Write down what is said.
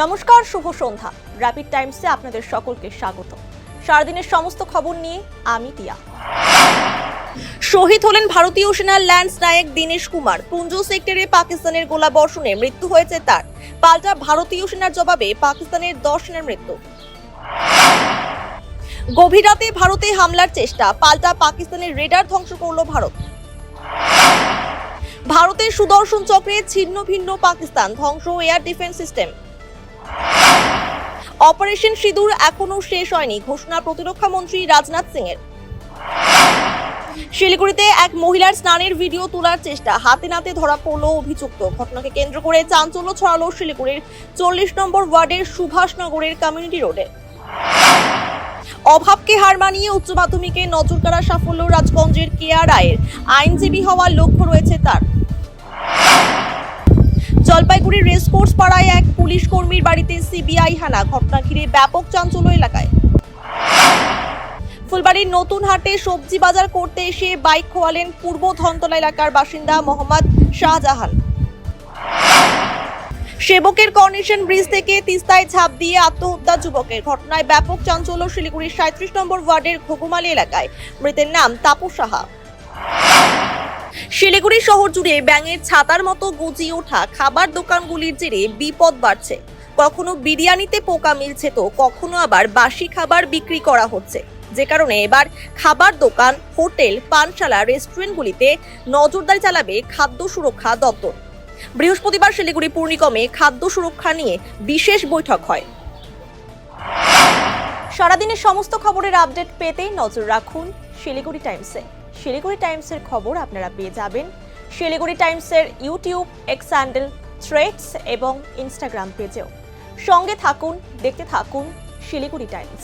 নমস্কার, শুভ সন্ধ্যা। র্যাপিড টাইমসে আপনাদের সকলকে স্বাগত। সারাদিনের সমস্ত খবর নিয়ে আমি টিয়া। শহীদ হলেন ভারতীয় সেনার ল্যান্স নায়ক দীনেশ কুমার। পুঞ্জ সেক্টরে পাকিস্তানের গোলাবর্ষণে মৃত্যু হয়েছে তার। পাল্টা ভারতীয় সেনার জবাবে পাকিস্তানের 10 সেনার মৃত্যু। গভীর রাতে ভারতে হামলার চেষ্টা, পাল্টা পাকিস্তানের রেডার ধ্বংস করল ভারত। ভারতের সুদর্শন চক্রে ছিন্ন ভিন্ন পাকিস্তান, ধ্বংস এয়ার ডিফেন্স সিস্টেম। অপারেশন সিঁদুর এখনো শেষ হয়নি, ঘোষণা প্রতিরক্ষা মন্ত্রী রাজনাথ সিং এর। শিলিগুড়িতে এক মহিলার স্নানের ভিডিও তোলার চেষ্টা, হাতে নাতে ধরা পড়ল অভিযুক্ত। ঘটনাকে কেন্দ্র করে চাঞ্চল্য ছড়ালো শিলিগুড়ির 40 নম্বর ওয়ার্ডের সুভাষনগরের কমিউনিটি রোডে। অভাবকে হার মানিয়ে উচ্চ মাধ্যমিকে নজরকাড়া সাফল্য রাজগঞ্জের কেয়া রায়ের। আইনজীবী হওয়ার লক্ষ্য রয়েছে তার। জলপাইগুড়ির রেসকোর্স পাড়ায় এক পুলিশ কর্মীর বাড়িতে সিবিআই হানা, ঘটনা ঘিরে ব্যাপক চাঞ্চল্য এলাকায়। ফুলবাড়ির নতুন হাটে সবজি বাজার করতে এসে বাইক খোয়ালেন পূর্ব ধনতলা এলাকার বাসিন্দা মোহাম্মদ শাহজাহান। সেবকের কর্নেশন ব্রিজ থেকে তিস্তায় ঝাঁপ দিয়ে আত্মহত্যা যুবকের। ঘটনায় ব্যাপক চাঞ্চল্য শিলিগুড়ির 37 নম্বর ওয়ার্ডের ঘোগমালি এলাকায়। মৃতের নাম তাপস সাহা। শিলিগুড়ি শহর জুড়ে ব্যাঙের ছাতার মতো গজিয়ে ওঠা খাবার দোকানগুলির জেরে বিপদ বাড়ছে। কখনো বিরিয়ানিতে পোকা মিলছে, তো কখনো আবার বাসি খাবার বিক্রি করা হচ্ছে, যে কারণে এবার খাবার দোকান, হোটেল, পানশালা, রেস্টুরেন্টগুলিতে নজরদারি চালাবে খাদ্য সুরক্ষা দপ্তর। বৃহস্পতিবার শিলিগুড়ি পুর নিগমে খাদ্য সুরক্ষা নিয়ে বিশেষ বৈঠক হয়। সারাদিনের সমস্ত খবরের আপডেট পেতে নজর রাখুন শিলিগুড়ি টাইমসে। শিলিগুড়ি টাইমসের খবর আপনারা পেয়ে যাবেন শিলিগুড়ি টাইমসের ইউটিউব, এক্স হ্যান্ডেল, থ্রেডস এবং ইনস্টাগ্রাম পেজেও। সঙ্গে থাকুন, দেখতে থাকুন শিলিগুড়ি টাইমস।